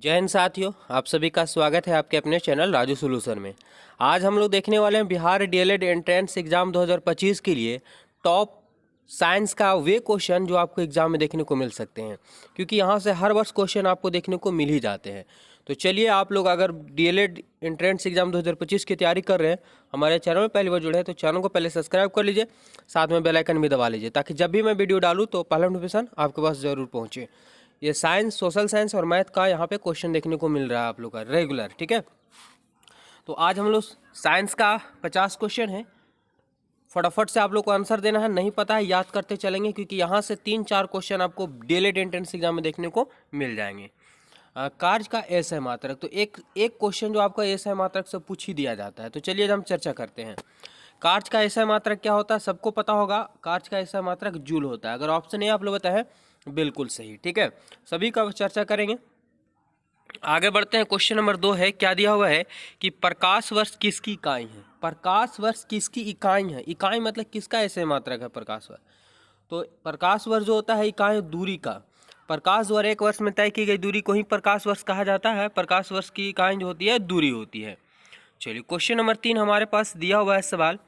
जय हिंद साथियों, आप सभी का स्वागत है आपके अपने चैनल राजू सोल्यूशन में। आज हम लोग देखने वाले हैं बिहार डीएलएड एंट्रेंस एग्ज़ाम 2025 के लिए टॉप साइंस का वे क्वेश्चन जो आपको एग्ज़ाम में देखने को मिल सकते हैं, क्योंकि यहाँ से हर वर्ष क्वेश्चन आपको देखने को मिल ही जाते हैं। तो चलिए, आप लोग अगर डीएलएड एंट्रेंस एग्ज़ाम 2025 की तैयारी कर रहे हैं, हमारे चैनल में पहली बार जुड़े हैं तो चैनल को पहले सब्सक्राइब कर लीजिए, साथ में बेल आइकन भी दबा लीजिए ताकि जब भी मैं वीडियो डालूँ तो पहला नोटिफिकेशन आपके पास ज़रूर पहुँचे। ये साइंस, सोशल साइंस और मैथ का यहाँ पे क्वेश्चन देखने को मिल रहा है आप लोग का रेगुलर, ठीक है। तो आज हम लोग साइंस का 50 क्वेश्चन है, फटाफट से आप लोग को आंसर देना है। नहीं पता है याद करते चलेंगे, क्योंकि यहाँ से 3-4 क्वेश्चन आपको डीएलएड एंट्रेंस एग्जाम में देखने को मिल जाएंगे। कार्य का एसआई मात्रक, तो एक क्वेश्चन जो आपका एसआई मात्रक से पूछ ही दिया जाता है। तो चलिए हम चर्चा करते हैं। कार्य का एसआई मात्रक क्या होता है, सबको पता होगा। कार्य का एसआई मात्रक जूल होता है। अगर ऑप्शन ए आप लोग बताएं बिल्कुल सही, ठीक है। सभी का चर्चा करेंगे। आगे बढ़ते हैं। क्वेश्चन नंबर 2 है, क्या दिया हुआ है कि प्रकाश वर्ष किसकी इकाई है। प्रकाश वर्ष किसकी इकाई है। इकाई मतलब किसका एसआई मात्रक है प्रकाश वर्ष। तो प्रकाश वर्ष जो होता है इकाई दूरी का। प्रकाश द्वारा एक वर्ष में तय की गई दूरी को ही प्रकाश वर्ष कहा जाता है। प्रकाश वर्ष की इकाई जो होती है दूरी होती है। चलिए, क्वेश्चन नंबर 3 हमारे पास दिया हुआ है सवाल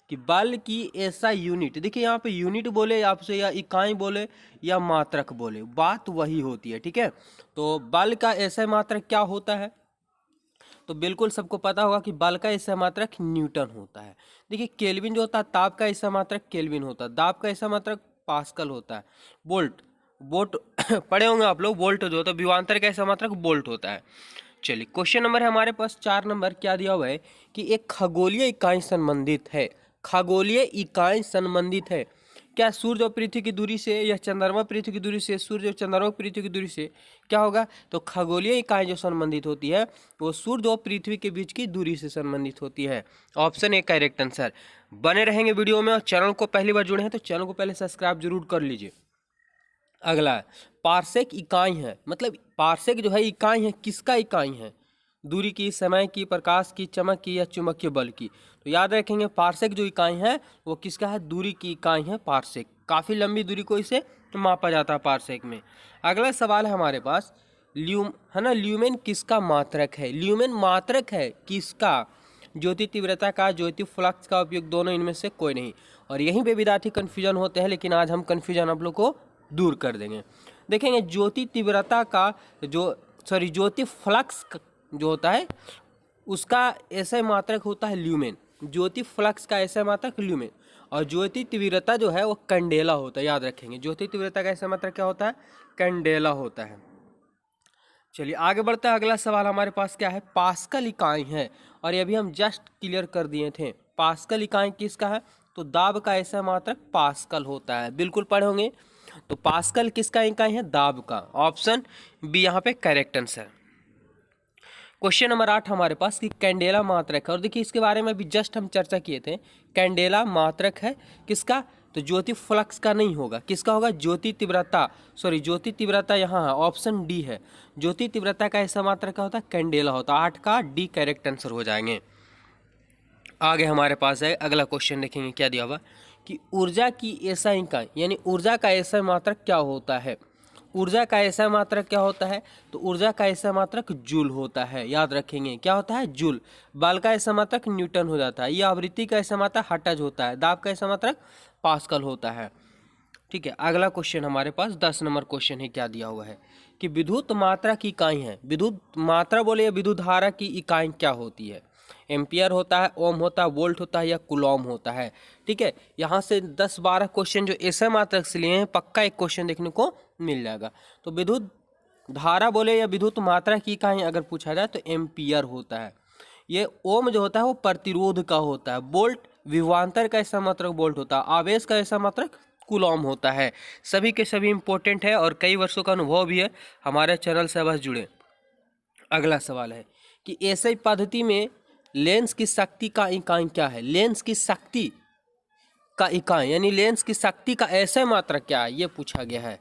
कि बल की ऐसा यूनिट। देखिए यहाँ पे यूनिट बोले आपसे या इकाई बोले या मात्रक बोले, बात वही होती है, ठीक है। तो बल का ऐसा मात्रक क्या होता है, तो बिल्कुल सबको पता होगा कि बल का ऐसा मात्रक न्यूटन होता है। देखिए, केल्विन जो होता है, ताप का ऐसा मात्रक केल्विन होता है। दाब का ऐसा मात्रक पास्कल होता है। बोल्ट पढ़े होंगे आप लोग। वोल्ट जो होता है, विभवांतर का ऐसा मात्रक वोल्ट होता है। चलिए, क्वेश्चन नंबर है हमारे पास 4 नंबर। क्या दिया हुआ है कि एक खगोलीय इकाई संबंधित है। खगोलीय इकाई संबंधित है। क्या सूर्य और पृथ्वी की दूरी से या चंद्रमा पृथ्वी की दूरी से, सूर्य और चंद्रमा पृथ्वी की दूरी से क्या होगा, तो खगोलीय इकाई जो संबंधित होती है वो सूर्य और पृथ्वी के बीच की दूरी से संबंधित होती है। Option A correct answer. बने रहेंगे वीडियो में, और चैनल को पहली बार जुड़े हैं तो चैनल को पहले सब्सक्राइब जरूर कर लीजिए। अगला, पार्सेक इकाई है, मतलब पार्सेक जो है इकाई है, किसका इकाई है। दूरी की, समय की, प्रकाश की, चमक की या चुंबकीय बल की। तो याद रखेंगे पार्सेक जो इकाई है वो किसका है, दूरी की इकाई है पार्सेक। काफ़ी लंबी दूरी को इसे मापा जाता है पार्सेक में। अगला सवाल है हमारे पास, है ना, ल्यूमेन किसका मात्रक है। ल्यूमेन मात्रक है किसका, ज्योति तीव्रता का, ज्योति फ्लक्स का उपयोग, दोनों इनमें से कोई नहीं। और यहीं पे विद्यार्थी कन्फ्यूजन होते हैं, लेकिन आज हम कन्फ्यूजन आप लोग को दूर कर देंगे। देखेंगे ज्योति तीव्रता का ज्योति फ्लक्स जो होता है उसका ऐसा मात्रक होता है ल्यूमेन। ज्योति फ्लक्स का ऐसा मात्रक ल्यूमेन, और ज्योति तीव्रता जो है वो कैंडेला होता है। याद रखेंगे ज्योति तीव्रता का ऐसा मात्रक क्या होता है, कैंडेला होता है। चलिए आगे बढ़ते हैं। अगला सवाल हमारे पास क्या है, पास्कल इकाई है, और ये भी हम जस्ट क्लियर कर दिए थे। पास्कल इकाई किसका है, तो दाब का ऐसा मात्रक पास्कल होता है। बिल्कुल पढ़े होंगे। तो पास्कल किसका इकाई है, दाब का। ऑप्शन बी यहाँ पे करेक्ट आंसर। क्वेश्चन नंबर 8 हमारे पास कि कैंडेला मात्रक है, और देखिए इसके बारे में भी जस्ट हम चर्चा किए थे। कैंडेला मात्रक है किसका, तो ज्योति फ्लक्स का नहीं होगा, किसका होगा, ज्योति तीव्रता। ज्योति तीव्रता यहाँ है, ऑप्शन डी है। ज्योति तीव्रता का ऐसा मात्रक क्या होता है, कैंडेला होता है। 8 का डी करेक्ट आंसर हो जाएंगे। आगे हमारे पास है अगला क्वेश्चन, देखेंगे क्या दिया हुआ कि ऊर्जा की ऐसा इकाई, यानी ऊर्जा का ऐसा मात्रक क्या होता है। ऊर्जा का ऐसा मात्रक क्या होता है, तो ऊर्जा का ऐसा मात्रक जूल होता है। याद रखेंगे क्या होता है, जूल। बल का ऐसा मात्रक न्यूटन हो जाता है। यह आवृत्ति का ऐसा मात्रक हर्ट्ज होता है। दाब का ऐसा मात्रक पास्कल होता है। ठीक है, अगला क्वेश्चन हमारे पास 10 नंबर क्वेश्चन है। क्या दिया हुआ है कि विद्युत मात्रा की इकाई है। विद्युत मात्रा बोले या विद्युत धारा की इकाई क्या होती है। एम्पियर होता है, ओम होता है, वोल्ट होता है या कुलॉम होता है। ठीक है, यहाँ से 10-12 क्वेश्चन जो ऐसे मात्रक से लिए हैं, पक्का एक क्वेश्चन देखने को मिल जाएगा। तो विद्युत धारा बोले या विद्युत मात्रा की इकाई अगर पूछा जाए तो एम्पियर होता है। ये ओम जो होता है वो प्रतिरोध का होता है। वोल्ट विभवांतर का ऐसा मात्रक वोल्ट होता है। आवेश का ऐसा मात्रक कुलॉम होता है। सभी के सभी इंपॉर्टेंट है और कई वर्षों का अनुभव भी है। हमारे चैनल से बस जुड़े। अगला सवाल है कि ऐसी पद्धति में लेंस की शक्ति का इकाई क्या है। लेंस की शक्ति का इकाई यानी लेंस की शक्ति का ऐसा मात्रक क्या है, ये पूछा गया है।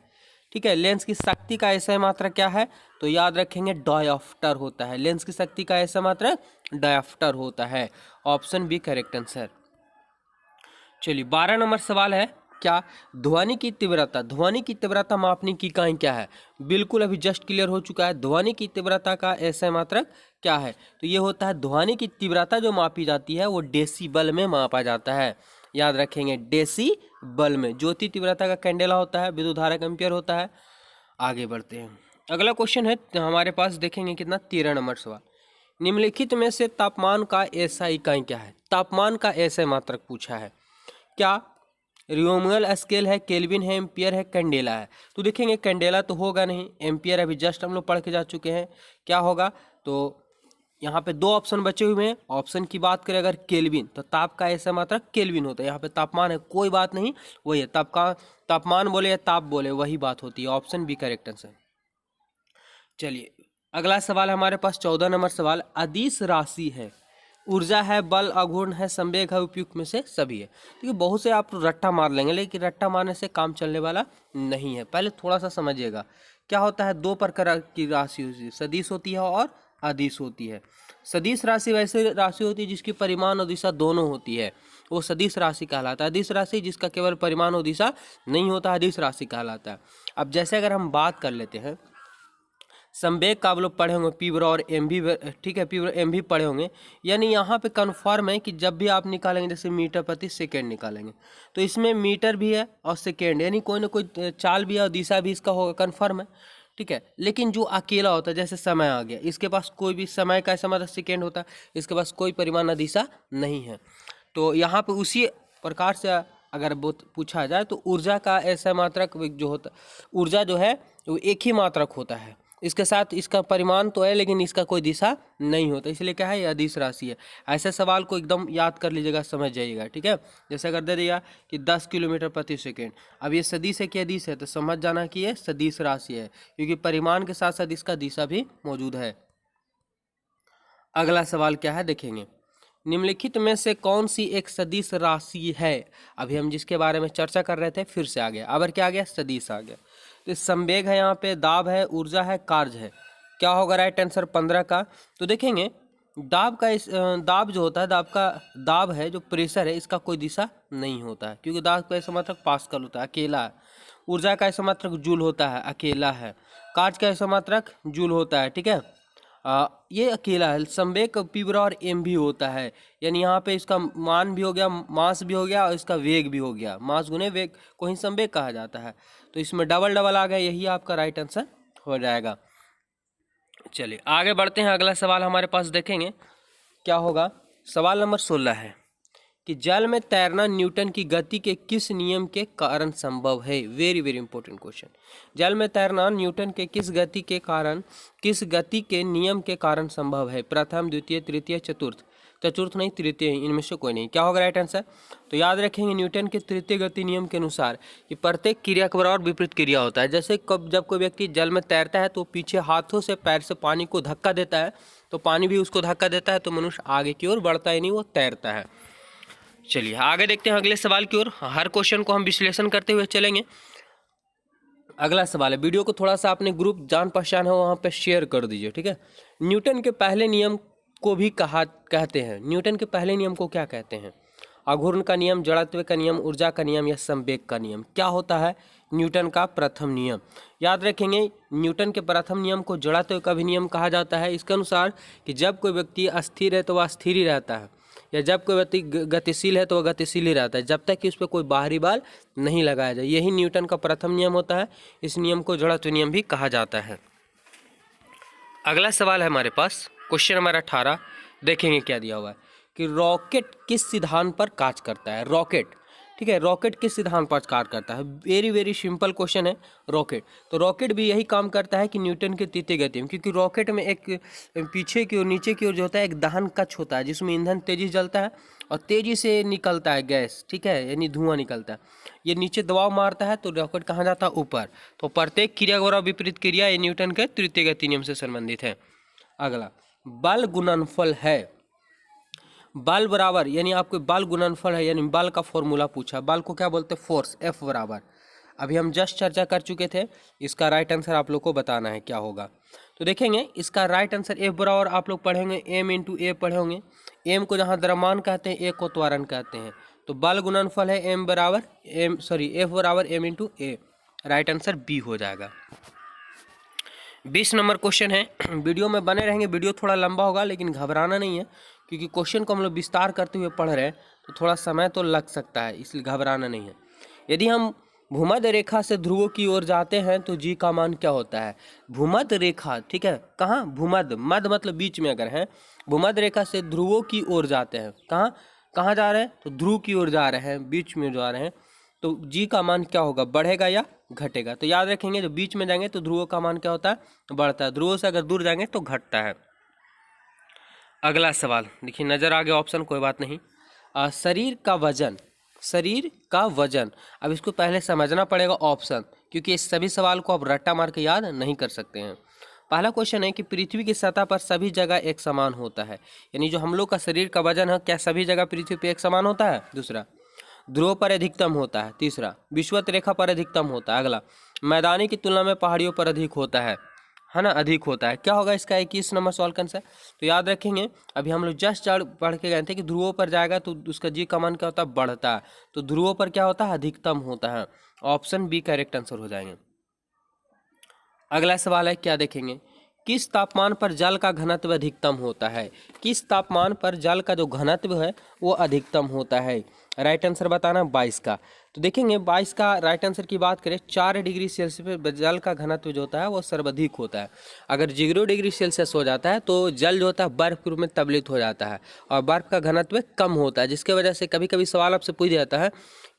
ठीक है, लेंस की शक्ति का ऐसा मात्रक क्या है, तो याद रखेंगे डायोप्टर होता है। लेंस की शक्ति का ऐसा मात्रक डायोप्टर होता है। Option B correct answer. चलिए 12 नंबर सवाल है, क्या? ध्वनि की तीव्रता, ध्वनि की तीव्रता मापने की इकाई क्या है? बिल्कुल अभी जस्ट क्लियर हो चुका है। ध्वनि की तीव्रता का एसआई मात्रक क्या है? तो ये होता है ध्वनि की तीव्रता जो मापी जाती है वो डेसिबल में मापा जाता है। याद रखेंगे, डेसिबल में। ज्योति तीव्रता का कैंडेला होता है, विद्युत धारा का एम्पियर होता है। आगे बढ़ते हैं, अगला क्वेश्चन है हमारे पास, देखेंगे कितना, 13 नंबर सवाल। निम्नलिखित में से तापमान का एसआई इकाई क्या है? तापमान का एसआई मात्रक पूछा है। क्या रियोमल स्केल है, केल्विन है, एम्पियर है, कैंडेला है? तो देखेंगे कैंडेला तो होगा नहीं, एम्पियर अभी जस्ट हम लोग पढ़ के जा चुके हैं। क्या होगा? तो यहाँ पे दो ऑप्शन बचे हुए हैं। ऑप्शन की बात करें अगर केल्विन, तो ताप का ऐसा मात्रक केल्विन होता है। यहाँ पे तापमान है, कोई बात नहीं, वही है ताप का, तापमान बोले या ताप बोले वही बात होती है। Option B correct answer. चलिए अगला सवाल है हमारे पास, 14 नंबर सवाल। अदिश राशि है, ऊर्जा है, बल अघूर्ण है, संवेग है, उपयुक्त में से सभी है। देखिए बहुत से आप रट्टा मार लेंगे, लेकिन रट्टा मारने से काम चलने वाला नहीं है। पहले थोड़ा सा समझिएगा क्या होता है। दो प्रकार की राशि होती है, सदिश होती है और अदिश होती है। सदिश राशि वैसे राशि होती है जिसकी परिमाण और दिशा दोनों होती है, वो सदिश राशि कहलाता है। अदिश राशि जिसका केवल परिमाण और दिशा नहीं होता, अदिश राशि कहलाता है। अब जैसे अगर हम बात कर लेते हैं संवेग का, आप लोग पढ़े होंगे पी और एम भी, ठीक है, पी और एम भी पढ़े होंगे। यानी यहाँ पे कन्फर्म है कि जब भी आप निकालेंगे, जैसे मीटर प्रति सेकेंड निकालेंगे, तो इसमें मीटर भी है और सेकेंड, यानी कोई ना कोई चाल भी है और दिशा भी इसका होगा, कन्फर्म है, ठीक है। लेकिन जो अकेला होता है, जैसे समय आ गया, इसके पास कोई भी समय का ऐसा मतलब सेकेंड होता है, इसके पास कोई परिमाण या दिशा नहीं है। तो यहाँ पे उसी प्रकार से अगर पूछा जाए तो ऊर्जा का ऐसा मात्रक जो होता, ऊर्जा जो है वो एक ही मात्रक होता है। इसके साथ इसका परिमाण तो है लेकिन इसका कोई दिशा नहीं होता, इसलिए क्या है, यह अदिश राशि है। ऐसे सवाल को एकदम याद कर लीजिएगा, समझ जाइएगा, ठीक है। जैसे अगर दे दिया कि 10 किलोमीटर प्रति सेकेंड, अब ये सदिश है कि अदिश है, तो समझ जाना कि ये सदिश राशि है, क्योंकि परिमाण के साथ साथ इसका दिशा भी मौजूद है। अगला सवाल क्या है देखेंगे, निम्नलिखित में से कौन सी एक सदिश राशि है? अभी हम जिसके बारे में चर्चा कर रहे थे फिर से आ गया, अब क्या आ गया, सदिश आ गया। तो संवेग है, यहाँ पे दाब है, ऊर्जा है, कार्य है। क्या होगा राइट आंसर 15 का? तो देखेंगे दाब का, इस दाब जो होता है, दाब का, दाब है जो प्रेशर है, इसका कोई दिशा नहीं होता है, क्योंकि दाब का ऐसा मात्रक पास्कल होता है, अकेला है। ऊर्जा का ऐसा मात्रक जूल होता है, अकेला है। कार्य का ऐसा मात्रक जूल होता है, ठीक है, ये अकेला है। संवेग पीवरा और एम भी होता है, यानी यहाँ पे इसका मान भी हो गया, मास भी हो गया और इसका वेग भी हो गया। मास गुने वेग को ही संवेग कहा जाता है, तो इसमें डबल डबल आ गया, यही आपका राइट आंसर हो जाएगा। चलिए आगे बढ़ते हैं, अगला सवाल हमारे पास देखेंगे क्या होगा। सवाल नंबर 16 है कि जल में तैरना न्यूटन की गति के किस नियम के कारण संभव है? Very very important question. जल में तैरना न्यूटन के किस गति के कारण, किस गति के नियम के कारण संभव है? प्रथम, द्वितीय, तृतीय, चतुर्थ? चतुर्थ नहीं, तृतीय, इनमें से कोई नहीं। क्या होगा राइट आंसर? तो याद रखेंगे न्यूटन के तृतीय गति नियम के अनुसार कि प्रत्येक क्रिया के बराबर विपरीत क्रिया होता है। जैसे जब कोई व्यक्ति जल में तैरता है तो पीछे हाथों से, पैर से पानी को धक्का देता है, तो पानी भी उसको धक्का देता है, तो मनुष्य आगे की ओर बढ़ता ही नहीं, वो तैरता है। चलिए आगे देखते हैं अगले सवाल की ओर। हर क्वेश्चन को हम विश्लेषण करते हुए चलेंगे। अगला सवाल है, वीडियो को थोड़ा सा अपने ग्रुप जान पहचान हो वहाँ पे शेयर कर दीजिए, ठीक है। न्यूटन के पहले नियम को भी कहते हैं, न्यूटन के पहले नियम को क्या कहते हैं? आघूर्ण का नियम, जड़त्व का नियम, ऊर्जा का नियम या संवेग का नियम? क्या होता है न्यूटन का प्रथम नियम? याद रखेंगे न्यूटन के प्रथम नियम को जड़त्व का भी नियम कहा जाता है। इसके अनुसार कि जब कोई व्यक्ति अस्थिर है तो वह अस्थिर ही रहता है, या जब कोई व्यक्ति गतिशील है तो वह गतिशील ही रहता है, जब तक कि उस पर कोई बाहरी बल नहीं लगाया जाए। यही न्यूटन का प्रथम नियम होता है। इस नियम को जड़त्व नियम भी कहा जाता है। अगला सवाल है हमारे पास, क्वेश्चन नंबर 18। देखेंगे क्या दिया हुआ है कि रॉकेट किस सिद्धांत पर कार्य करता है? रॉकेट, ठीक है, रॉकेट किस सिद्धांत पर कार्य करता है? वेरी वेरी सिंपल क्वेश्चन है। रॉकेट, तो रॉकेट भी यही काम करता है कि न्यूटन के तृतीय गति में, क्योंकि रॉकेट में एक पीछे की ओर, नीचे की ओर जो होता है एक दहन कक्ष होता है, जिसमें ईंधन तेजी जलता है और तेजी से निकलता है गैस, ठीक है, यानी धुआं निकलता है। ये नीचे दबाव मारता है तो रॉकेट कहाँ जाता है? ऊपर। तो प्रत्येक क्रिया द्वारा विपरीत क्रिया ये न्यूटन के तृतीय गति नियम से संबंधित है। अगला बल गुणनफल है। बल बराबर, यानी आपको बल गुणनफल है, यानी बल का फॉर्मूला पूछा। बल को क्या बोलते हैं? फोर्स, एफ बराबर। अभी हम जस्ट चर्चा कर चुके थे, इसका राइट आंसर आप लोग को बताना है क्या होगा। तो देखेंगे इसका राइट आंसर एफ बराबर आप लोग पढ़ेंगे एम इंटू ए पढ़े होंगे। एम को जहाँ द्रव्यमान कहते हैं, ए को त्वरण कहते हैं। तो बल गुणनफल है एफ बराबर एम इंटू ए। राइट आंसर बी हो जाएगा। 20 नंबर क्वेश्चन है। वीडियो में बने रहेंगे, वीडियो थोड़ा लंबा होगा लेकिन घबराना नहीं है, क्योंकि क्वेश्चन को हम लोग विस्तार करते हुए पढ़ रहे हैं तो थोड़ा समय तो लग सकता है, इसलिए घबराना नहीं है। यदि हम भूमध्य रेखा से ध्रुवों की ओर जाते हैं तो जी का मान क्या होता है? भूमध्य रेखा, ठीक है, कहाँ? भूमध्य, मध्य मतलब बीच में अगर है, भूमध्य रेखा से ध्रुवों की ओर जाते हैं, कहाँ कहाँ जा रहे हैं? तो ध्रुव की ओर जा रहे हैं, बीच में जा रहे हैं, तो जी का मान क्या होगा? बढ़ेगा या घटेगा? तो याद रखेंगे, जो बीच में जाएंगे तो ध्रुवों का मान क्या होता है? बढ़ता है। ध्रुवों से अगर दूर जाएंगे तो घटता है। अगला सवाल देखिए, नजर आ गया ऑप्शन, कोई बात नहीं। शरीर का वजन, अब इसको पहले समझना पड़ेगा ऑप्शन, क्योंकि इस सभी सवाल को आप रट्टा मार के याद नहीं कर सकते हैं। पहला क्वेश्चन है कि पृथ्वी की सतह पर सभी जगह एक समान होता है, यानी जो हम लोग का शरीर का वजन है, क्या सभी जगह पृथ्वी पर एक समान होता है? दूसरा, ध्रुव पर अधिकतम होता है। तीसरा, विषुवत रेखा पर अधिकतम होता है। अगला, मैदानी की तुलना में पहाड़ियों पर अधिक होता है ना? अधिक होता है। क्या होगा इसका 21 नंबर सवाल का आंसर? तो याद रखेंगे, अभी हम लोग जस्ट पढ़ के गए थे कि ध्रुवों पर जाएगा तो उसका जी का मान क्या होता है? बढ़ता है। तो ध्रुवों पर क्या होता है? अधिकतम होता है। ऑप्शन बी करेक्ट आंसर हो जाएंगे। अगला सवाल है, क्या देखेंगे? किस तापमान पर जल का घनत्व अधिकतम होता है? किस तापमान पर जल का जो घनत्व है वो अधिकतम होता है? राइट आंसर बताना 22 का। तो देखेंगे 22 का राइट आंसर की बात करें, 4 डिग्री सेल्सियस पर जल का घनत्व जो होता है वो सर्वाधिक होता है। अगर 0 डिग्री सेल्सियस हो जाता है तो जल जो होता है बर्फ के रूप में तबलित हो जाता है और बर्फ का घनत्व कम होता है, जिसके वजह से कभी कभी सवाल आपसे पूछ जाता है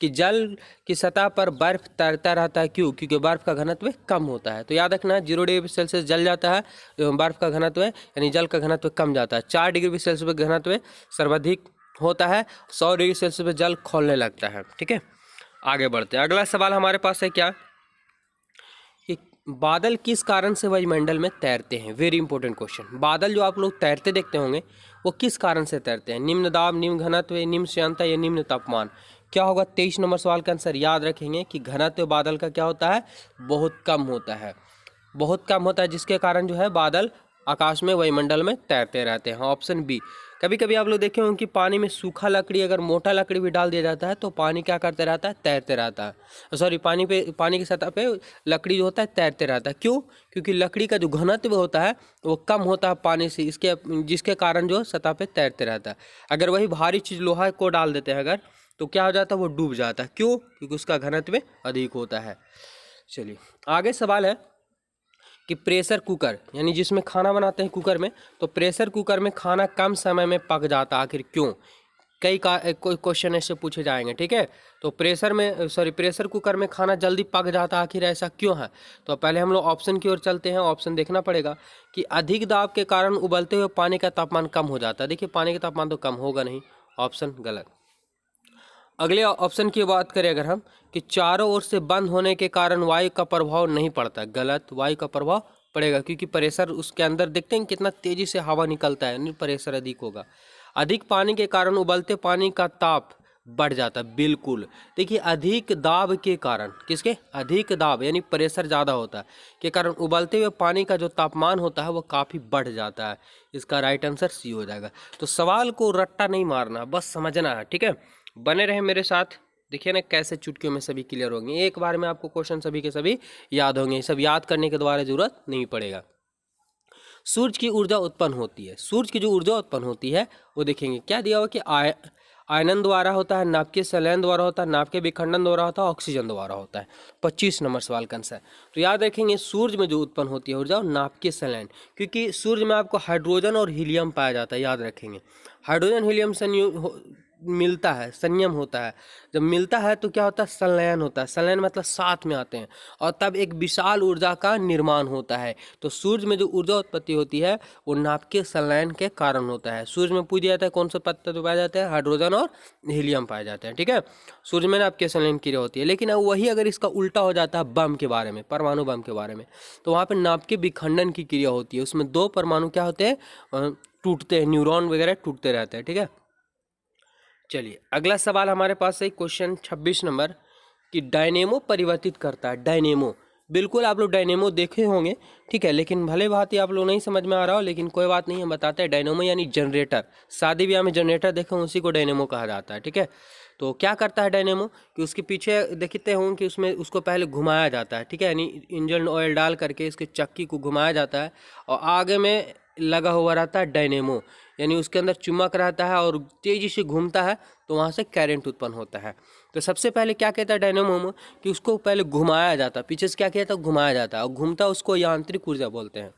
कि जल की सतह पर बर्फ तैरता रहता है, क्यों? क्योंकि बर्फ का घनत्व कम होता है। तो याद रखना, 0 डिग्री सेल्सियस जल जाता है, बर्फ का घनत्व यानी जल का घनत्व कम जाता है। 4 डिग्री सेल्सियस पर घनत्व सर्वाधिक होता है, 100 डिग्री सेल्सियस पे जल खौलने लगता है। ठीक है, आगे बढ़ते हैं। अगला सवाल हमारे पास है क्या, कि बादल किस कारण से वायुमंडल में तैरते हैं? Very important question. बादल जो आप लोग तैरते देखते होंगे वो किस कारण से तैरते हैं? निम्न दाब, निम्न घनत्व, निम्न श्यानता या निम्न तापमान? क्या होगा 23 नंबर सवाल का आंसर? याद रखेंगे कि घनत्व बादल का क्या होता है? बहुत कम होता है, बहुत कम होता है, जिसके कारण जो है बादल आकाश में वायुमंडल में तैरते रहते हैं। Option B. कभी कभी आप लोग देखे होंगे कि पानी में सूखा लकड़ी, अगर मोटा लकड़ी भी डाल दिया जाता है तो पानी क्या करते रहता है? तैरते रहता है। सॉरी, पानी की सतह पे लकड़ी जो होता है तैरते रहता है। क्यों? क्योंकि लकड़ी का जो घनत्व होता है वो कम होता है पानी से, जिसके कारण जो सतह पे तैरते रहता है। अगर वही भारी चीज़ लोहा को डाल देते हैं अगर, तो क्या हो जाता है? वो डूब जाता है। क्यों? क्योंकि उसका घनत्व अधिक होता है। चलिए आगे सवाल है कि प्रेशर कुकर, यानी जिसमें खाना बनाते हैं कुकर में, तो प्रेशर कुकर में खाना कम समय में पक जाता, आखिर क्यों? कई क्वेश्चन ऐसे पूछे जाएंगे। ठीक है, तो प्रेशर कुकर में खाना जल्दी पक जाता, आखिर ऐसा क्यों है? तो पहले हम लोग ऑप्शन की ओर चलते हैं। ऑप्शन देखना पड़ेगा कि अधिक दाब के कारण उबलते हुए पानी का तापमान कम हो जाता है। देखिए पानी का तापमान तो कम होगा नहीं, ऑप्शन गलत। अगले ऑप्शन की बात करें अगर हम, कि चारों ओर से बंद होने के कारण वायु का प्रभाव नहीं पड़ता, गलत। वायु का प्रभाव पड़ेगा, क्योंकि प्रेशर उसके अंदर देखते हैं कितना तेजी से हवा निकलता है, प्रेशर अधिक होगा। अधिक पानी के कारण उबलते पानी का ताप बढ़ जाता है, बिल्कुल। देखिए अधिक दाब के कारण, किसके? अधिक दाब यानी प्रेशर ज़्यादा होता है के कारण उबलते हुए पानी का जो तापमान होता है वो काफ़ी बढ़ जाता है। इसका राइट आंसर सी हो जाएगा। तो सवाल को रट्टा नहीं मारना, बस समझना है। ठीक है, बने रहे मेरे साथ। देखिए ना कैसे चुटकियों में सभी क्लियर होंगे, एक बार में आपको क्वेश्चन सभी के सभी याद होंगे। सब याद करने के द्वारा जरूरत नहीं पड़ेगा। सूर्य की ऊर्जा उत्पन्न होती है, सूर्य की जो ऊर्जा उत्पन्न होती है वो देखेंगे क्या दिया हुआ कि आयनन द्वारा होता है, नाभिकीय संलयन द्वारा होता है, नाभिकीय विखंडन द्वारा होता है, ऑक्सीजन द्वारा होता है। 25 नंबर सवाल का आंसर। तो याद रखेंगे सूर्य में जो उत्पन्न होती है ऊर्जा नाभिकीय संलयन, क्योंकि सूर्य में आपको हाइड्रोजन और हीलियम पाया जाता है। याद रखेंगे हाइड्रोजन हीलियम मिलता है, संयम होता है। जब मिलता है तो क्या होता है? संलयन होता है। संलयन मतलब साथ में आते हैं और तब एक विशाल ऊर्जा का निर्माण होता है। तो सूर्य में जो ऊर्जा उत्पत्ति होती है वो नाभिकीय संलयन के कारण होता है। सूर्य में पूछ जाता है कौन सा तत्व पाया जाता है? हाइड्रोजन और हीलियम पाए जाते हैं। ठीक है, सूर्य में नाभिकीय संलयन क्रिया होती है। लेकिन वही अगर इसका उल्टा हो जाता है बम के बारे में, परमाणु बम के बारे में, तो वहाँ पर नाभिकीय विखंडन की क्रिया होती है। उसमें 2 परमाणु क्या होते हैं? टूटते हैं, न्यूरॉन वगैरह टूटते रहते हैं। ठीक है, चलिए अगला सवाल हमारे पास है क्वेश्चन 26 नंबर, कि डायनेमो परिवर्तित करता है। डायनेमो बिल्कुल आप लोग डायनेमो देखे होंगे, ठीक है, लेकिन भले भांति आप लोग नहीं समझ में आ रहा हो, लेकिन कोई बात नहीं, हम बताते हैं। डायनेमो यानी जनरेटर, शादी ब्याह में जनरेटर देखे उसी को डायनेमो कहा जाता है, ठीक है। तो क्या करता है डायनेमो कि उसके पीछे देखते होंगे कि उसमें उसको पहले घुमाया जाता है, ठीक है, यानी इंजन ऑयल डाल करके इसके चक्की को घुमाया जाता है और आगे में लगा हुआ रहता है डायनेमो, यानी उसके अंदर चुम्बक रहता है और तेज़ी से घूमता है, तो वहाँ से करंट उत्पन्न होता है। तो सबसे पहले क्या कहता है डायनेमो में कि उसको पहले घुमाया जाता है, पीछे से क्या कहता है, घुमाया जाता है, और घूमता उसको यांत्रिक ऊर्जा बोलते हैं।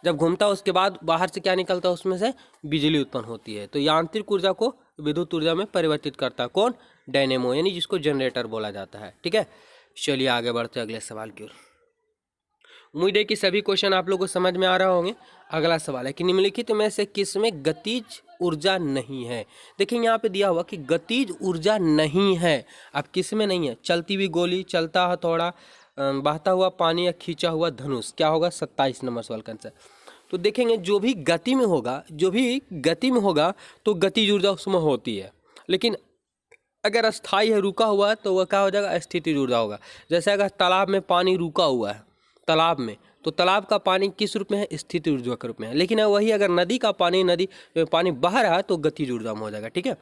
जब घूमता उसके बाद बाहर से क्या निकलता है, उसमें से बिजली उत्पन्न होती है। तो यांत्रिक ऊर्जा को विद्युत ऊर्जा में परिवर्तित करता है कौन, डायनेमो, यानी जिसको जनरेटर बोला जाता है, ठीक है। चलिए आगे बढ़ते हैं अगले सवाल की ओर। उम्मीद है कि सभी क्वेश्चन आप लोगों को समझ में आ रहा होंगे। अगला सवाल है कि निम्नलिखित में से किस में गतिज ऊर्जा नहीं है। देखिए यहाँ पे दिया हुआ कि गतिज ऊर्जा नहीं है, अब किस में नहीं है, चलती हुई गोली, चलता हथौड़ा, बहता हुआ पानी या खींचा हुआ धनुष, क्या होगा 27 नंबर सवाल का आंसर। तो देखेंगे जो भी गति में होगा, जो भी गति में होगा तो गतिज ऊर्जा उसमें होती है, लेकिन अगर अस्थाई है, रुका हुआ है, तो वह क्या हो जाएगा, स्थितिज ऊर्जा होगा। जैसे अगर तालाब में पानी रुका हुआ है, तालाब में, तो तालाब का पानी किस रूप में है, स्थितिज ऊर्जा के रूप में है। लेकिन वही अगर नदी का पानी, नदी में पानी बह रहा है तो गतिज ऊर्जा में हो जाएगा, ठीक है।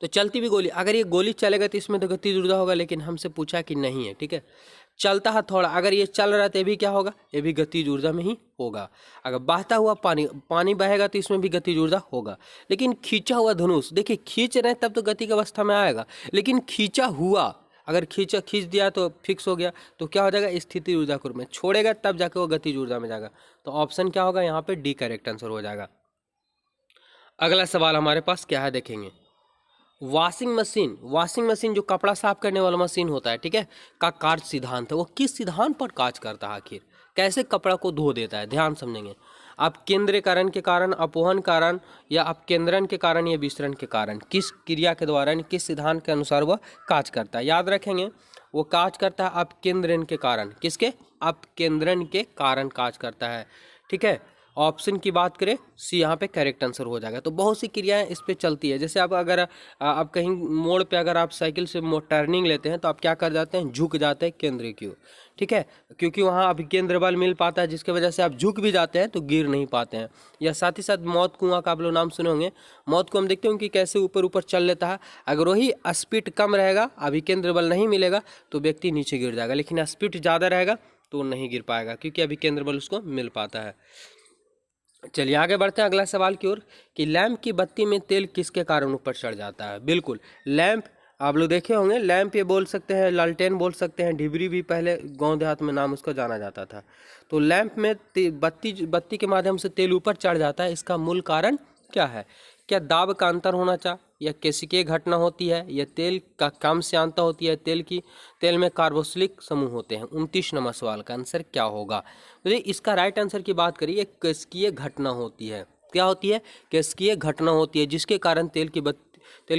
तो चलती हुई गोली, अगर ये गोली चलेगा तो इसमें तो गतिज ऊर्जा होगा, लेकिन हमसे पूछा कि नहीं है, ठीक है। चलता हथौड़ा, अगर ये चल रहा है तो ये भी क्या होगा, ये भी गतिज ऊर्जा में ही होगा। अगर बहता हुआ पानी, पानी बहेगा तो इसमें भी गतिज ऊर्जा होगा। लेकिन खींचा हुआ धनुष, देखिए खींच रहे हैं तब तो गति की अवस्था में आएगा, लेकिन खींचा हुआ, अगर खींच दिया तो फिक्स हो गया, तो क्या हो जाएगा, स्थिति ऊर्जा के रूप में, छोड़ेगा तब जाके वो गतिज ऊर्जा में जाएगा। तो ऑप्शन क्या होगा यहाँ पे, डी करेक्ट आंसर हो जाएगा। अगला सवाल हमारे पास क्या है, देखेंगे। वॉशिंग मशीन जो कपड़ा साफ करने वाला मशीन होता है, ठीक है, का कार्य सिद्धांत है, वो किस सिद्धांत पर कार्य करता है, आखिर कैसे कपड़ा को धो देता है, ध्यान समझेंगे। अपकेंद्रीकरण के कारण, अपवहन कारण, या अपकेंद्रण के कारण, या विसरण के कारण, किस क्रिया के द्वारा, किस सिद्धांत के अनुसार वह कार्य करता है, याद रखेंगे। वो कार्य करता है अपकेंद्रण के कारण, किसके, अपकेंद्रण के कारण कार्य करता है, ठीक है। ऑप्शन की बात करें, सी यहाँ पे करेक्ट आंसर हो जाएगा। तो बहुत सी क्रियाएं इस पे चलती है। जैसे आप अगर आप कहीं मोड़ पे अगर आप साइकिल से टर्निंग लेते हैं तो आप क्या कर जाते हैं, झुक जाते हैं केंद्र की ओर, ठीक है, क्योंकि वहाँ अभिकेंद्र बल मिल पाता है, जिसकी वजह से आप झुक भी जाते हैं तो गिर नहीं पाते हैं। या साथ ही साथ मौत कुआं का आप लोग नाम सुने होंगे। मौत को हम देखते हैं कि कैसे ऊपर ऊपर चल लेता है, अगर वही स्पीड कम रहेगा, अभिकेंद्र बल नहीं मिलेगा तो व्यक्ति नीचे गिर जाएगा, लेकिन स्पीड ज़्यादा रहेगा तो नहीं गिर पाएगा, क्योंकि अभिकेंद्र बल उसको मिल पाता है। चलिए आगे बढ़ते हैं अगला सवाल की ओर कि लैंप की बत्ती में तेल किसके कारण ऊपर चढ़ जाता है। बिल्कुल लैंप, आप लोग देखे होंगे, लैंप ये बोल सकते हैं, लालटेन बोल सकते हैं, डिबरी भी पहले गांव देहात में नाम उसको जाना जाता था। तो लैंप में बत्ती के माध्यम से तेल ऊपर चढ़ जाता है, इसका मूल कारण क्या है। क्या दाब का अंतर होना चाहिए, या केशिकीय घटना होती है, या तेल का कम श्यानता होती है, तेल में कार्बोक्सिलिक समूह होते हैं। 29 नंबर सवाल का आंसर क्या होगा। तो इसका राइट आंसर की बात करिए, केशिकीय घटना होती है। क्या होती है, केशिकीय घटना होती है, जिसके कारण तेल की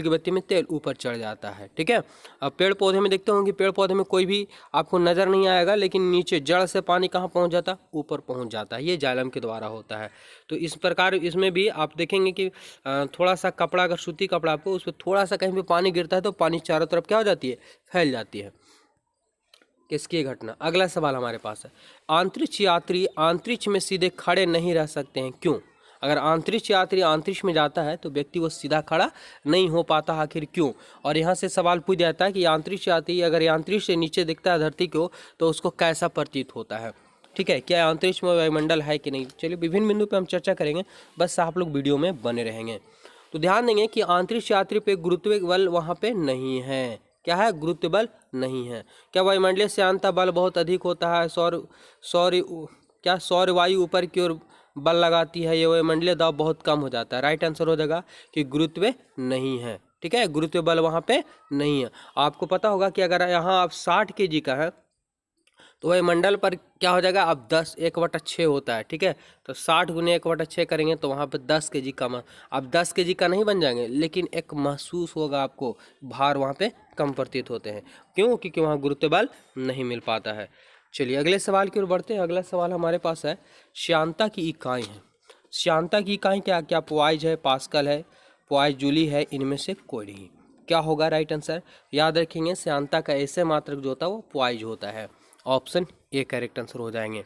बत्ती में तेल ऊपर चढ़ जाता है, ठीक है। अब पेड़ पौधे में देखते होंगे, पेड़ पौधे में कोई भी आपको नज़र नहीं आएगा, लेकिन नीचे जड़ से पानी कहाँ पहुँच जाता, ऊपर पहुँच जाता है, ये जाइलम के द्वारा होता है। तो इस प्रकार इसमें भी आप देखेंगे कि थोड़ा सा कपड़ा, अगर सूती कपड़ा आपको, उस पर थोड़ा सा कहीं भी पानी गिरता है तो पानी चारों तरफ क्या हो जाती है, फैल जाती है, किसकी घटना। अगला सवाल हमारे पास है, अंतरिक्ष यात्री अंतरिक्ष में सीधे खड़े नहीं रह सकते हैं, क्यों। अगर अंतरिक्ष यात्री अंतरिक्ष में जाता है तो व्यक्ति वो सीधा खड़ा नहीं हो पाता, आखिर क्यों। और यहाँ से सवाल पूछ जाता है कि अंतरिक्ष यात्री अगर अंतरिक्ष से नीचे दिखता है धरती को तो उसको कैसा प्रतीत होता है, ठीक है, क्या अंतरिक्ष में वायुमंडल है कि नहीं। चलिए विभिन्न बिंदु पर हम चर्चा करेंगे, बस आप लोग वीडियो में बने रहेंगे। तो ध्यान देंगे कि अंतरिक्ष यात्री पे गुरुत्व बल वहाँ पे नहीं है, क्या है, गुरुत्व बल नहीं है। क्या वायुमंडलीय श्यानता बल बहुत अधिक होता है, सौर वायु ऊपर की ओर बल लगाती है, ये वायुमंडलीय दाब बहुत कम हो जाता है। राइट आंसर हो जाएगा कि गुरुत्व नहीं है, ठीक है, गुरुत्व बल वहाँ पे नहीं है। आपको पता होगा कि अगर यहाँ आप 60 kg का है तो वायुमंडल पर क्या हो जाएगा, अब 10 1/6 होता है, ठीक है। तो 60 × 1/6 करेंगे तो वहाँ पे 10 kg का अब 10 kg का नहीं बन जाएंगे, लेकिन एक महसूस होगा आपको, भार वहाँ पे कम प्रतीत होते हैं, क्यों, क्योंकि वहाँ गुरुत्व बल नहीं मिल पाता है। चलिए अगले सवाल की ओर बढ़ते हैं। अगला सवाल हमारे पास है, श्यानता की इकाई है। श्यानता की इकाई क्या क्या, पॉइज है, पास्कल है, पॉइज जूली है, इनमें से कोई नहीं। क्या होगा राइट आंसर, याद रखेंगे श्यानता का ऐसे मात्रक जो होता है वो पॉइज होता है। ऑप्शन ए करेक्ट आंसर हो जाएंगे।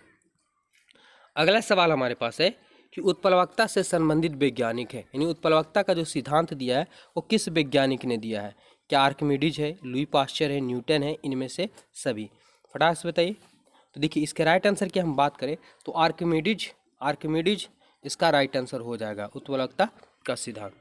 अगला सवाल हमारे पास है कि उत्प्लवकता से संबंधित वैज्ञानिक है, यानी उत्प्लवकता का जो सिद्धांत दिया है वो किस वैज्ञानिक ने दिया है? क्या आर्किमिडीज है, लुई पाश्चर है, न्यूटन है, इनमें से सभी? फटाक से बताइए। तो देखिए इसके राइट आंसर की हम बात करें तो आर्किमिडीज इसका राइट आंसर हो जाएगा, उत्प्लवकता का सिद्धांत।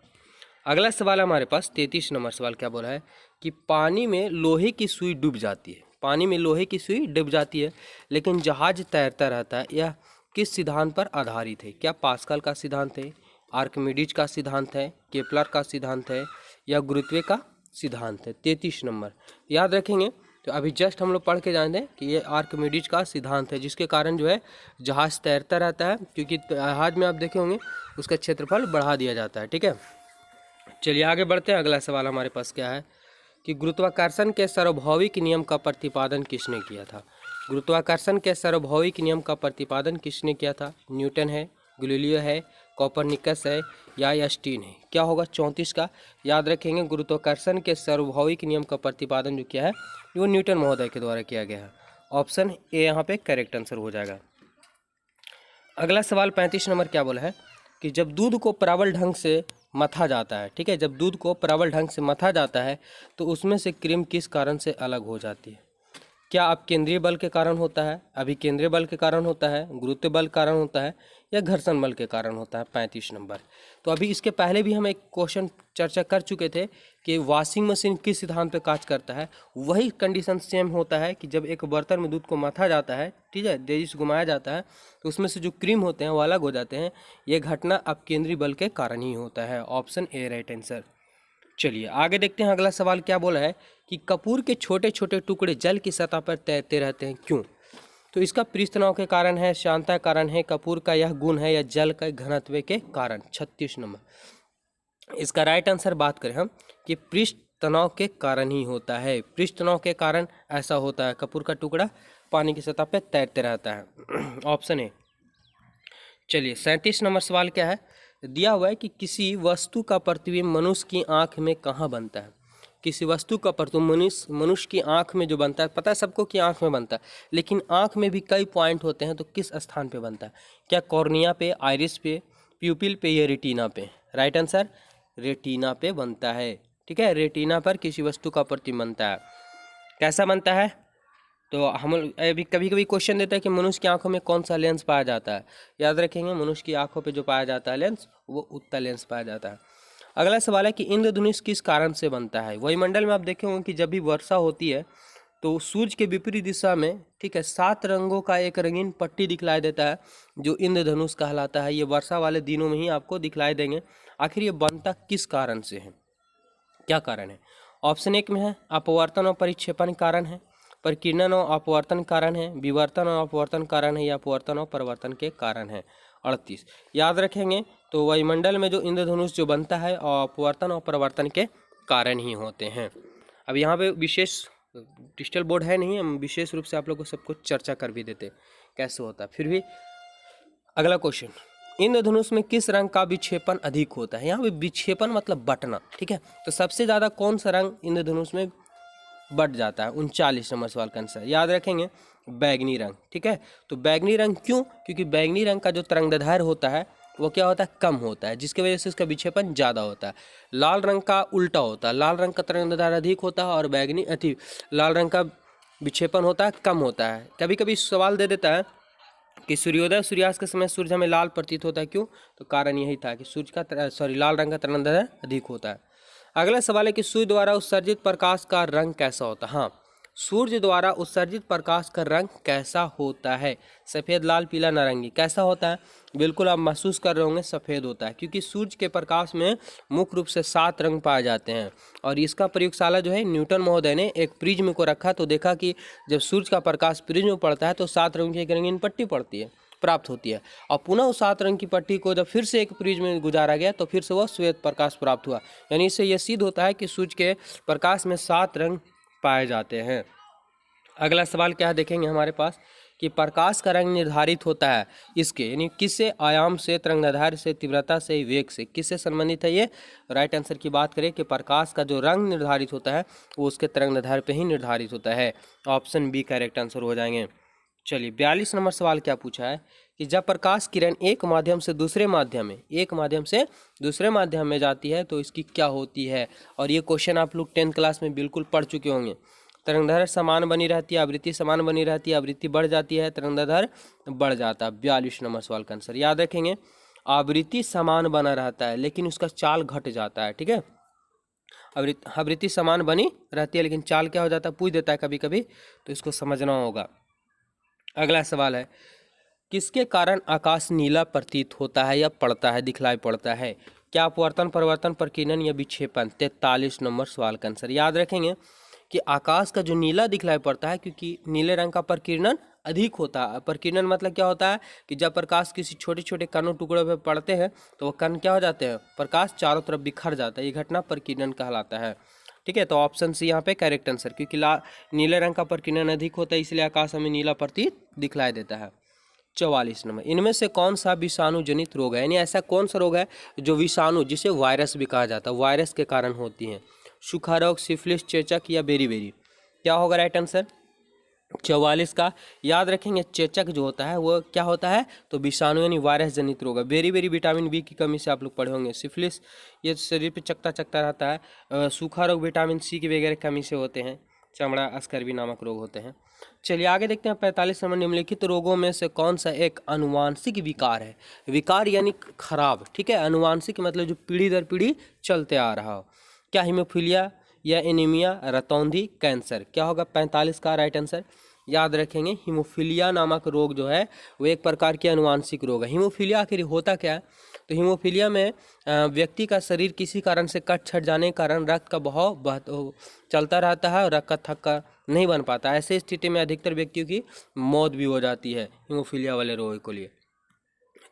अगला सवाल हमारे पास 33 नंबर सवाल क्या बोला है कि पानी में लोहे की सुई डूब जाती है, पानी में लोहे की सुई डूब जाती है लेकिन जहाज तैरता रहता है, यह किस सिद्धांत पर आधारित है? क्या पास्कल का सिद्धांत है, आर्किमिडीज का सिद्धांत है, केपलर का सिद्धांत है, या गुरुत्व का सिद्धांत है? 33 नंबर याद रखेंगे। तो अभी जस्ट हम लोग पढ़ के जानते हैं कि ये आर्किमिडीज का सिद्धांत है, जिसके कारण जो है जहाज तैरता रहता है, क्योंकि जहाज में आप देखे होंगे उसका क्षेत्रफल बढ़ा दिया जाता है। ठीक है, चलिए आगे बढ़ते हैं। अगला सवाल हमारे पास क्या है कि गुरुत्वाकर्षण के सार्वभौमिक नियम का प्रतिपादन किसने किया था? गुरुत्वाकर्षण के सार्वभौमिक नियम का प्रतिपादन किसने किया था? न्यूटन है, गैलीलियो है, कोपरनिकस है, या आइंस्टीन है? क्या होगा 34 का? याद रखेंगे गुरुत्वाकर्षण के सार्वभौमिक नियम का प्रतिपादन जो किया है वो न्यूटन महोदय के द्वारा किया गया है। ऑप्शन ए यहाँ पे करेक्ट आंसर हो जाएगा। अगला सवाल 35 नंबर क्या बोला है कि जब दूध को प्रबल ढंग से मथा जाता है, ठीक है, जब दूध को प्रबल ढंग से मथा जाता है तो उसमें से क्रीम किस कारण से अलग हो जाती है? क्या अपकेंद्रीय बल के कारण होता है, अभिकेंद्रीय बल के कारण होता है, गुरुत्व बल कारण होता है, या घर्षण बल के कारण होता है? 35 नंबर। तो अभी इसके पहले भी हम एक क्वेश्चन चर्चा कर चुके थे कि वॉशिंग मशीन किस सिद्धांत पे कार्य करता है। वही कंडीशन सेम होता है कि जब एक बर्तन में दूध को मथा जाता है, ठीक है, तेजी से घुमाया जाता है, तो उसमें से जो क्रीम होते हैं वो अलग हो जाते हैं। ये घटना अपकेंद्रीय बल के कारण ही होता है। Option A right answer. चलिए आगे देखते हैं। अगला सवाल क्या बोला है कि कपूर के छोटे छोटे टुकड़े जल की सतह पर तैरते रहते हैं, क्यों? तो इसका पृष्ठ तनाव के कारण है, शांता कारण है, कपूर का यह गुण है, या जल का घनत्व के कारण? 36 नंबर इसका राइट आंसर बात करें हम कि पृष्ठ तनाव के कारण ही होता है। पृष्ठ तनाव के कारण ऐसा होता है, कपूर का टुकड़ा पानी की सतह पर तैरते रहता है। Option A. चलिए 37 नंबर सवाल क्या है, दिया हुआ है कि किसी वस्तु का प्रतिबिंब मनुष्य की आंख में कहाँ बनता है? किसी वस्तु का प्रतिबिंब मनुष्य की आंख में जो बनता है, पता है सबको कि आंख में बनता है, लेकिन आंख में भी कई पॉइंट होते हैं, तो किस स्थान पे बनता है? क्या कॉर्निया पे, आइरिस पे, प्यूपिल पे, या रेटिना पे? राइट आंसर रेटिना पे बनता है। ठीक है, रेटिना पर किसी वस्तु का प्रतिबिंब बनता है। कैसा बनता है? तो हम अभी कभी कभी क्वेश्चन देता है कि मनुष्य की आंखों में कौन सा लेंस पाया जाता है। याद रखेंगे मनुष्य की आंखों पे जो पाया जाता है लेंस, वो उत्तल लेंस पाया जाता है। अगला सवाल है कि इंद्रधनुष किस कारण से बनता है? वायुमंडल में आप देखे होंगे कि जब भी वर्षा होती है तो सूर्य के विपरीत दिशा में, ठीक है, 7 रंगों का एक रंगीन पट्टी दिखलाई देता है जो इंद्रधनुष कहलाता है। ये वर्षा वाले दिनों में ही आपको दिखलाई देंगे। आखिर ये बनता किस कारण से है, क्या कारण है? ऑप्शन एक में है अपवर्तन और परिक्षेपण कारण है, परिकीर्णन और अपवर्तन कारण है, विवर्तन और अपवर्तन कारण है, या अपवर्तन और परिवर्तन के कारण है। 38 याद रखेंगे। तो वायुमंडल में जो इंद्रधनुष जो बनता है और अपवर्तन और परिवर्तन के कारण ही होते हैं। अब यहाँ पे विशेष डिजिटल बोर्ड है नहीं, हम विशेष रूप से आप लोगों को सब कुछ चर्चा कर भी देते कैसे होता है। फिर भी अगला क्वेश्चन, इंद्रधनुष में किस रंग का विक्षेपण अधिक होता है? यहाँ पे विक्षेपण मतलब बटना, ठीक है, तो सबसे ज़्यादा कौन सा रंग इंद्रधनुष में बट जाता है? 39 नंबर सवाल का आंसर याद रखेंगे बैगनी रंग। ठीक है, तो बैगनी रंग क्यों? क्योंकि बैगनी रंग का जो तरंगदैर्घ्य होता है वो क्या होता है, कम होता है, जिसकी वजह से उसका विक्षेपण ज़्यादा होता है। लाल रंग का उल्टा होता है, लाल रंग का तरंगदैर्घ्य अधिक होता है और बैगनी लाल रंग का विक्षेपण होता है कम होता है। कभी कभी सवाल दे देता है कि सूर्योदय सूर्यास्त के समय सूर्य हमें लाल प्रतीत होता है, क्यों? तो कारण यही था कि लाल रंग का तरंगदैर्घ्य अधिक होता है। अगला सवाल है कि सूर्य द्वारा उत्सर्जित प्रकाश का रंग कैसा होता है? हाँ, सूर्य द्वारा उत्सर्जित प्रकाश का रंग कैसा होता है? सफ़ेद, लाल, पीला, नारंगी। कैसा होता है? बिल्कुल आप महसूस कर रहे होंगे सफ़ेद होता है, क्योंकि सूर्य के प्रकाश में मुख्य रूप से 7 रंग पाए जाते हैं। और इसका प्रयोगशाला जो है न्यूटन महोदय ने एक प्रिज्म को रखा, तो देखा कि जब सूर्य का प्रकाश प्रिज्म में पड़ता है तो 7 रंग की एक रंगीन पट्टी पड़ती है, प्राप्त होती है। और पुनः उस 7 रंग की पट्टी को जब फिर से एक प्रिज्म में गुजारा गया तो फिर से वह श्वेत प्रकाश प्राप्त हुआ। यानी इससे यह सिद्ध होता है कि सूर्य के प्रकाश में 7 रंग पाए जाते हैं। अगला सवाल क्या है देखेंगे हमारे पास कि प्रकाश का रंग निर्धारित होता है इसके, यानी किससे, आयाम से, तरंगदैर्घ्य से, तीव्रता से, वेग से, किससे संबंधित है ये? राइट आंसर की बात करें कि प्रकाश का जो रंग निर्धारित होता है वो उसके तरंगदैर्घ्य पे ही निर्धारित होता है। ऑप्शन बी करेक्ट आंसर हो जाएंगे। चलिए 42 नंबर सवाल क्या पूछा है कि जब प्रकाश किरण एक माध्यम से दूसरे माध्यम में जाती है तो इसकी क्या होती है? और ये क्वेश्चन आप लोग 10th क्लास में बिल्कुल पढ़ चुके होंगे। तरंगदैर्घ्य समान बनी रहती है, आवृत्ति समान बनी रहती है, आवृत्ति बढ़ जाती है, तरंगदैर्घ्य बढ़ जाता है। 42 नंबर सवाल का आंसर याद रखेंगे, आवृत्ति समान बना रहता है लेकिन उसका चाल घट जाता है। ठीक है, आवृत्ति समान बनी रहती है लेकिन चाल क्या हो जाता है, पूछ देता है कभी कभी, तो इसको समझना होगा। अगला सवाल है, किसके कारण आकाश नीला प्रतीत होता है या पड़ता है, दिखलाई पड़ता है? क्या अपवर्तन, परिवर्तन, प्रकीर्णन या विक्षेपन? 43 नंबर सवाल का आंसर याद रखेंगे कि आकाश का जो नीला दिखलाई पड़ता है क्योंकि नीले रंग का प्रकीर्णन अधिक होता है। प्रकीर्णन मतलब क्या होता है कि जब प्रकाश किसी छोटे छोटे कणों टुकड़ों पर पड़ते हैं तो वो कण क्या हो जाते हैं, प्रकाश चारों तरफ बिखर जाता है, ये घटना प्रकीर्णन कहलाता है। ठीक है, तो ऑप्शन सी यहाँ पे करेक्ट आंसर, क्योंकि नीले रंग का प्रकीर्णन अधिक होता है इसलिए आकाश हमें नीला प्रतीत दिखलाई देता है। 44 नंबर, इनमें से कौन सा विषाणु जनित रोग है, यानी ऐसा कौन सा रोग है जो विषाणु, जिसे वायरस भी कहा जाता है, वायरस के कारण होती है? सूखा रोग, सिफिलिस, चेचक या बेरीबेरी? क्या होगा राइट आंसर 44 का? याद रखेंगे चेचक जो होता है वो क्या होता है, तो विषाणु यानी वायरस जनित रोग है। बेरीबेरी विटामिन बी की कमी से आप लोग पढ़े होंगे। सिफिलिस ये शरीर पे चकता चकता रहता है। सूखा रोग विटामिन सी की वगैरह कमी से होते हैं। चमड़ा अस्कर्वी नामक रोग होते हैं। चलिए आगे देखते हैं 45 नंबर, निम्नलिखित रोगों में से कौन सा एक अनुवांशिक विकार है? विकार यानी खराब, ठीक है, अनुवांशिक मतलब जो पीढ़ी दर पीढ़ी चलते आ रहा हो। क्या हीमोफीलिया या एनीमिया, रतौंधी, कैंसर? क्या होगा 45 का राइट आंसर? याद रखेंगे हीमोफीलिया नामक रोग जो है वो एक प्रकार की अनुवांशिक रोग है। हीमोफीलिया आखिर होता क्या है, तो हीमोफीलिया में व्यक्ति का शरीर किसी कारण से कट छट जाने के कारण रक्त का बहाव चलता रहता है और रक्त का थक्का नहीं बन पाता। ऐसे स्थिति में अधिकतर व्यक्तियों की मौत भी हो जाती है हीमोफीलिया वाले रोग को लिए।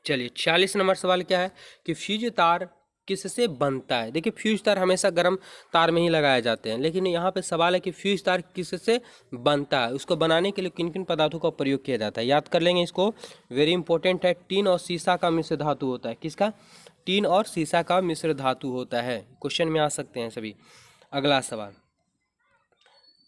चलिए 46 नंबर सवाल क्या है कि फ्यूज तार किससे बनता है? देखिए फ्यूज तार हमेशा गर्म तार में ही लगाए जाते हैं, लेकिन यहाँ पे सवाल है कि फ्यूज तार किससे बनता है, उसको बनाने के लिए किन किन पदार्थों का प्रयोग किया जाता है। याद कर लेंगे इसको, वेरी इंपॉर्टेंट है। टीन और सीसा का मिश्र धातु होता है। किसका? टीन और सीसा का मिश्र धातु होता है। क्वेश्चन में आ सकते हैं सभी। अगला सवाल,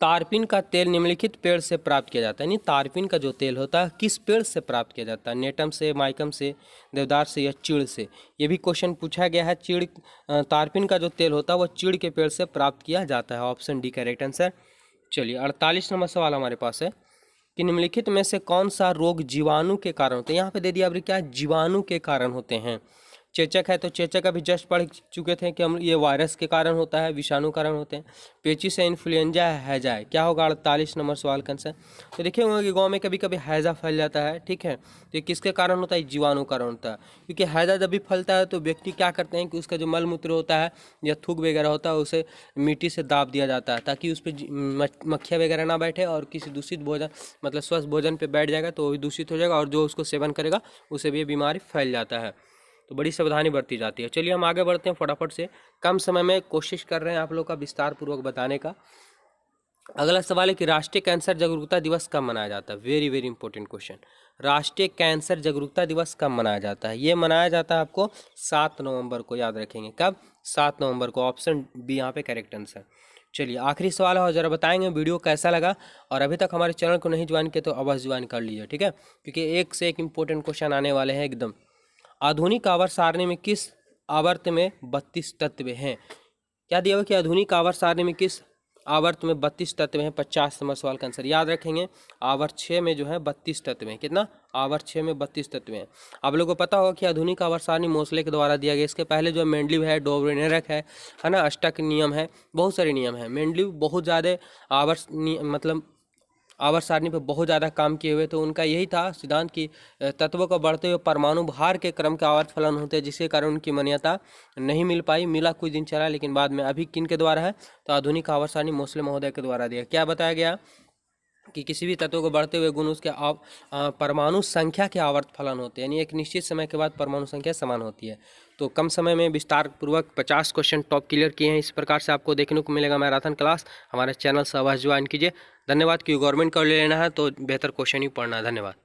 तारपीन का तेल निम्नलिखित पेड़ से प्राप्त किया जाता है, यानी तारपीन का जो तेल होता है किस पेड़ से प्राप्त किया जाता है? नेटम से, माइकम से, देवदार से या चीड़ से? ये भी क्वेश्चन पूछा गया है। चीड़, तारपीन का जो तेल होता है वो चीड़ के पेड़ से प्राप्त किया जाता है। Option D correct answer. चलिए 48 नंबर सवाल हमारे पास है कि निम्नलिखित में से कौन सा रोग जीवाणु के कारण होते हैं? यहाँ पे दे दिया क्या, जीवाणु के कारण होते हैं। चेचक है तो चेचक अभी जस्ट पढ़ चुके थे कि हम ये वायरस के कारण होता है, विषाणु कारण होते हैं। पेचिस है, इन्फ्लुएंजा है, हैजा है? क्या होगा 48 नंबर सवाल का आंसर? तो देखिए होंगे कि गाँव में कभी कभी हैजा फैल जाता है, ठीक है, तो ये किसके कारण होता है? जीवाणु कारण होता है। क्योंकि हैजा जब भी फैलता है तो व्यक्ति क्या करते हैं कि उसका जो मलमूत्र होता है या थूक वगैरह होता है उसे मिट्टी से दाब दिया जाता है ताकि उस पर मक्खियाँ वगैरह ना बैठे और किसी दूषित भोजन मतलब स्वस्थ भोजन पर बैठ जाएगा तो वो दूषित हो जाएगा और जो उसको सेवन करेगा उसे भी ये बीमारी फैल जाता है। तो बड़ी सावधानी बरती जाती है। चलिए हम आगे बढ़ते हैं फटाफट से, कम समय में कोशिश कर रहे हैं आप लोग का विस्तार पूर्वक बताने का। अगला सवाल है कि राष्ट्रीय कैंसर जागरूकता दिवस कब मनाया जाता है? Very very important question. राष्ट्रीय कैंसर जागरूकता दिवस कब मनाया जाता है? ये मनाया जाता है आपको 7 नवंबर को। याद रखेंगे कब? 7 नवंबर को। ऑप्शन बी यहाँ पे करेक्ट आंसर। चलिए आखिरी सवाल है और ज़रा बताएंगे वीडियो कैसा लगा, और अभी तक हमारे चैनल को नहीं ज्वाइन किया तो अवश्य ज्वाइन कर लीजिए, ठीक है, क्योंकि एक से एक इम्पोर्टेंट क्वेश्चन आने वाले हैं एकदम। आधुनिक आवर्त सारणी में किस आवर्त में 32 तत्व हैं? क्या दिया हुआ कि आधुनिक आवर्त सारणी में किस आवर्त में 32 तत्व हैं? 50 नंबर सवाल का आंसर। याद रखेंगे आवर्त 6 में जो है 32 तत्व हैं। कितना? आवर्त 6 में 32 तत्व हैं। आप लोगों को पता होगा कि आधुनिक आवर्त सारणी मोसले के द्वारा दिया गया। इसके पहले जो मेंडलीव है, डोबरेनेरक है ना, अष्टक नियम है, बहुत सारे नियम है। मेंडलीव बहुत ज़्यादा आवर्त मतलब आवर्त सारणी पर बहुत ज़्यादा काम किए हुए, तो उनका यही था सिद्धांत कि तत्वों को बढ़ते हुए परमाणु भार के क्रम के आवर्त फलन होते हैं, जिसके कारण उनकी मान्यता नहीं मिल पाई। मिला कुछ दिन चला, लेकिन बाद में अभी किन के द्वारा है? तो आधुनिक आवर्त सारणी मोसले महोदय के द्वारा दिया। क्या बताया गया? कि किसी भी तत्व को बढ़ते हुए गुण उसके परमाणु संख्या के आवर्त फलन होते हैं, यानी एक निश्चित समय के बाद परमाणु संख्या समान होती है। तो कम समय में विस्तार पूर्वक 50 क्वेश्चन टॉप क्लियर किए हैं। इस प्रकार से आपको देखने को मिलेगा मैराथन क्लास। हमारे चैनल से अवश्य ज्वाइन कीजिए। धन्यवाद। कि गवर्नमेंट का ले लेना है तो बेहतर क्वेश्चन ही पढ़ना है। धन्यवाद।